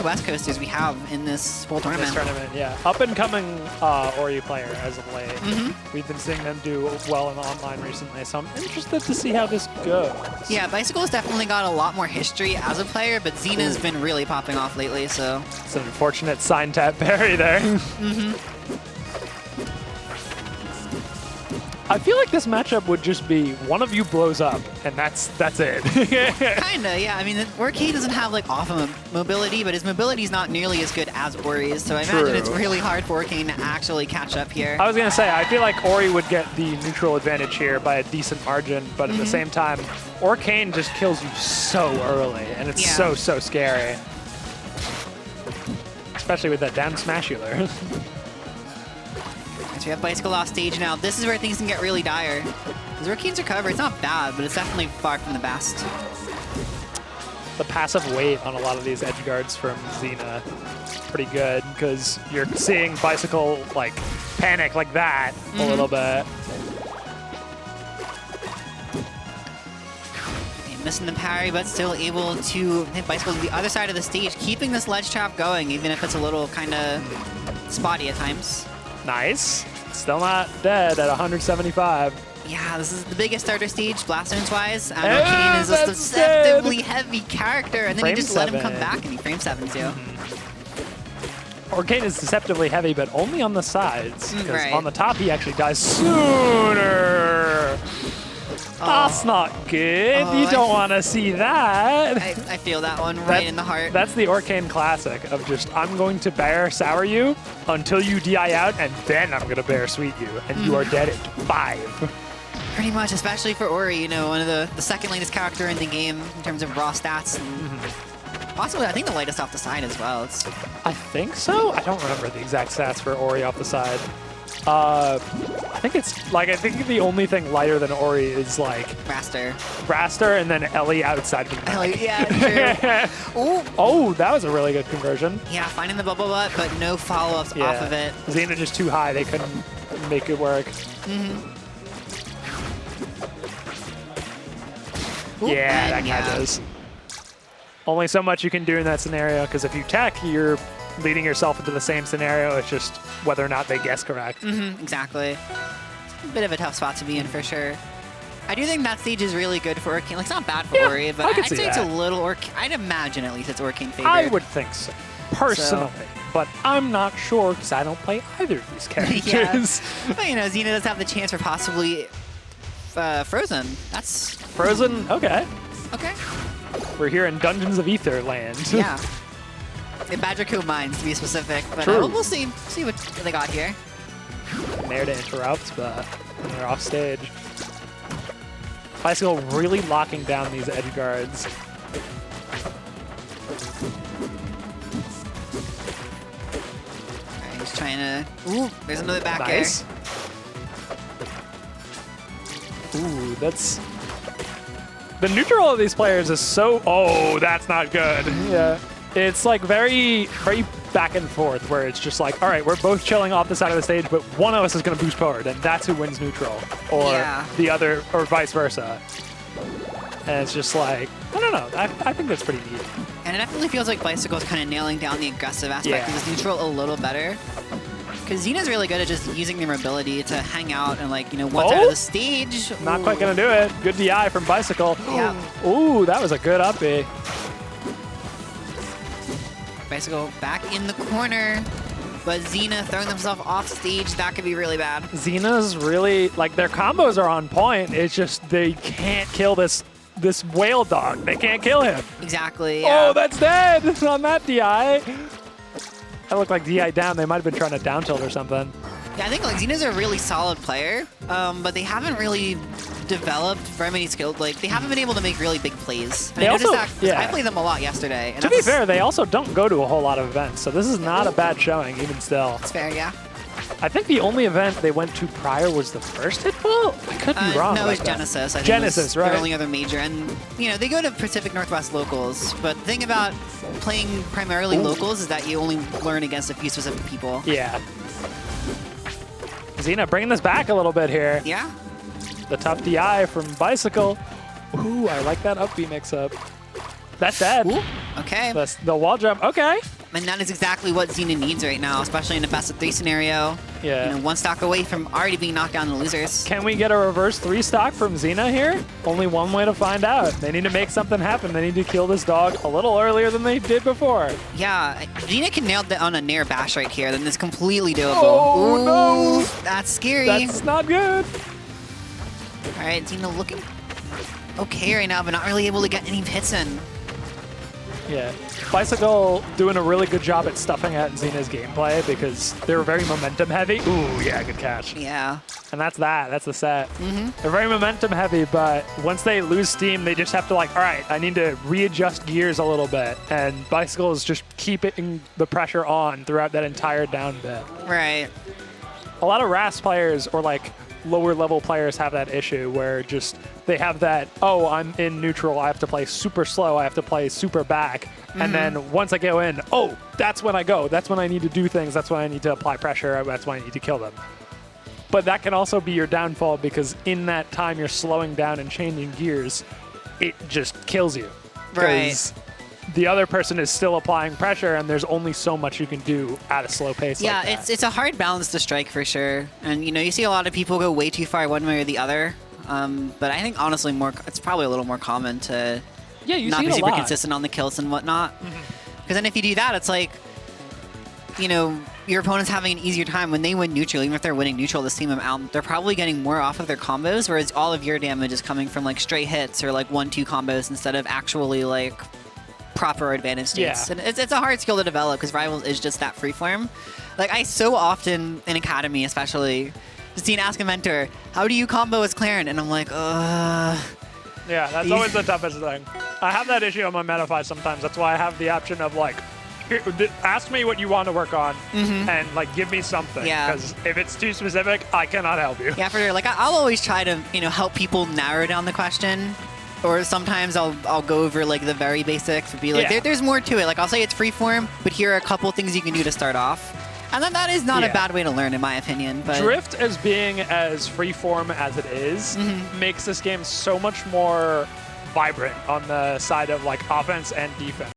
many West Coasters we have in this whole tournament. Yeah. Up-and-coming Ori player as of late. We've been seeing them do well in the online recently, so I'm interested to see how this goes. Yeah, Bicycle's definitely got a lot more history as a player, but Xena's been really popping off lately, so... It's an unfortunate sign tap parry there. I feel like this matchup would just be one of you blows up, and that's it. Kinda, yeah. I mean, Orcane doesn't have like awesome mobility, but his mobility is not nearly as good as Ori's, so I imagine it's really hard for Orcane to actually catch up here. I was gonna say, I feel like Ori would get the neutral advantage here by a decent margin, but at the same time, Orcane just kills you so early, and it's so scary. Especially with that down smashular. So we have Bicycle off stage now. This is where things can get really dire. Because Orcane's recovery, it's not bad, but it's definitely far from the best. The passive weight on a lot of these edge guards from Xena is pretty good, because you're seeing Bicycle like panic like that a little bit. Missing the parry, but still able to hit Bicycle to the other side of the stage, keeping this ledge trap going, even if it's a little kind of spotty at times. Nice. Still not dead at 175. Yeah, this is the biggest starter stage, blast zones-wise. And Orcane is a deceptively heavy character, and then you just let him come back, and he frame 7 too. Orcane is deceptively heavy, but only on the sides. Because on the top, he actually dies sooner. That's not good. You don't want to see that. I feel that one right in the heart. That's the Orcane classic of just, I'm going to bear sour you until you DI out, and then I'm going to bear sweet you, and you are dead at 5. Pretty much, especially for Ori, you know, one of the second latest character in the game in terms of raw stats. And possibly, I think the lightest off the side as well. I think so? I don't remember the exact stats for Ori off the side. I think it's like, I think the only thing lighter than Ori is like Braster and then Ellie outside of the back. Ellie, yeah, true. Oh, that was a really good conversion. Yeah, finding the bubble butt, but no follow-ups off of it. Xena just too high, they couldn't make it work. Yeah, that catches. Only so much you can do in that scenario, because if you tech, you're leading yourself into the same scenario. It's just whether or not they guess correct. Exactly. A bit of a tough spot to be in for sure. I do think that stage is really good for Orcane. Like, it's not bad for Ori, but I'd say it's a little Orcane. I'd imagine at least it's Orcane favored. I would think so, personally. But I'm not sure because I don't play either of these characters. But, you know, Xena does have the chance for possibly Frozen. That's... Frozen? Okay. Okay. We're here in Dungeons of Aether land. Yeah. In Badger Cove Mines, to be specific. But we'll see what they got here. There to interrupt, but they're off stage. Bicycle really locking down these edge guards. Alright, he's trying to... Ooh, there's another back air. Ooh, that's... The neutral of these players is so... Oh, that's not good. Yeah. It's like very back and forth, where it's just like, all right, we're both chilling off the side of the stage, but one of us is going to boost forward, and that's who wins neutral, or the other, or vice versa. And it's just like, I don't know. I think that's pretty neat. And it definitely feels like Bicycle is kind of nailing down the aggressive aspect of this neutral a little better. Because Xena's really good at just using their mobility to hang out and, like, you know, one side of the stage. Not quite going to do it. Good DI from Bicycle. Yeah. Ooh, that was a good up B. Bicycle back in the corner, but Xena throwing themselves off stage, that could be really bad. Xena's really, like, their combos are on point. It's just they can't kill this whale dog. They can't kill him. Exactly, yeah. Oh, that's dead on that DI. That looked like DI down. They might have been trying to down tilt or something. Yeah, I think like Xena's a really solid player, but they haven't really developed very many skills. Like, they haven't been able to make really big plays. And I noticed that I played them a lot yesterday. And to be fair, they also don't go to a whole lot of events, so this is not a bad showing, even still. That's fair, yeah. I think the only event they went to prior was the first Hitfall? I could be wrong. No, it was Genesis. I think Genesis, right. Their only other major. And, you know, they go to Pacific Northwest locals, but the thing about playing primarily locals is that you only learn against a few specific people. Yeah. Xena bringing this back a little bit here. Yeah. The tough DI from Bicycle. Ooh, I like that up B mix-up. That's dead. Ooh. Okay. The wall jump. Okay. And that is exactly what Xena needs right now, especially in a best-of-3 scenario. Yeah. You know, one stock away from already being knocked down the losers. Can we get a reverse 3 stock from Xena here? Only one way to find out. They need to make something happen. They need to kill this dog a little earlier than they did before. Yeah, Xena can nail that on a Nair bash right here. Then it's completely doable. Oh, Ooh, no. that's scary. That's not good. All right, Xena looking okay right now, but not really able to get any hits in. Yeah. Bicycle doing a really good job at stuffing out Xena's gameplay because they're very momentum heavy. Ooh, yeah, good catch. Yeah. And that's that. That's the set. They're very momentum heavy, but once they lose steam, they just have to like, all right, I need to readjust gears a little bit. And Bicycle is just keeping the pressure on throughout that entire down bit. Right. A lot of RAS players or like lower level players have that issue where just they have that, oh, I'm in neutral, I have to play super slow, I have to play super back. And then once I go in, oh, that's when I go. That's when I need to do things. That's when I need to apply pressure. That's when I need to kill them. But that can also be your downfall because in that time you're slowing down and changing gears, it just kills you. Right. The other person is still applying pressure and there's only so much you can do at a slow pace. Yeah, like that. it's a hard balance to strike for sure. And you know, you see a lot of people go way too far one way or the other. But I think honestly it's probably a little more common to not be super consistent on the kills and whatnot. Because then if you do that, it's like, you know, your opponent's having an easier time when they win neutral. Even if they're winning neutral the same amount, they're probably getting more off of their combos, whereas all of your damage is coming from like straight hits or like 1-2 combos instead of actually like proper advantage states. Yeah. And it's a hard skill to develop because Rivals is just that freeform. Like I so often in Academy especially, Justine ask a mentor, how do you combo as Claren? And I'm like, Yeah, that's always the toughest thing. I have that issue on my Metafy sometimes. That's why I have the option of like, ask me what you want to work on and like give me something. Yeah. Because if it's too specific, I cannot help you. Yeah, for sure. Like I'll always try to, you know, help people narrow down the question. Or sometimes I'll go over like the very basics and be like, there's more to it. Like I'll say it's freeform, but here are a couple things you can do to start off. And then that is not a bad way to learn, in my opinion. But Drift as being as freeform as it is makes this game so much more vibrant on the side of like offense and defense.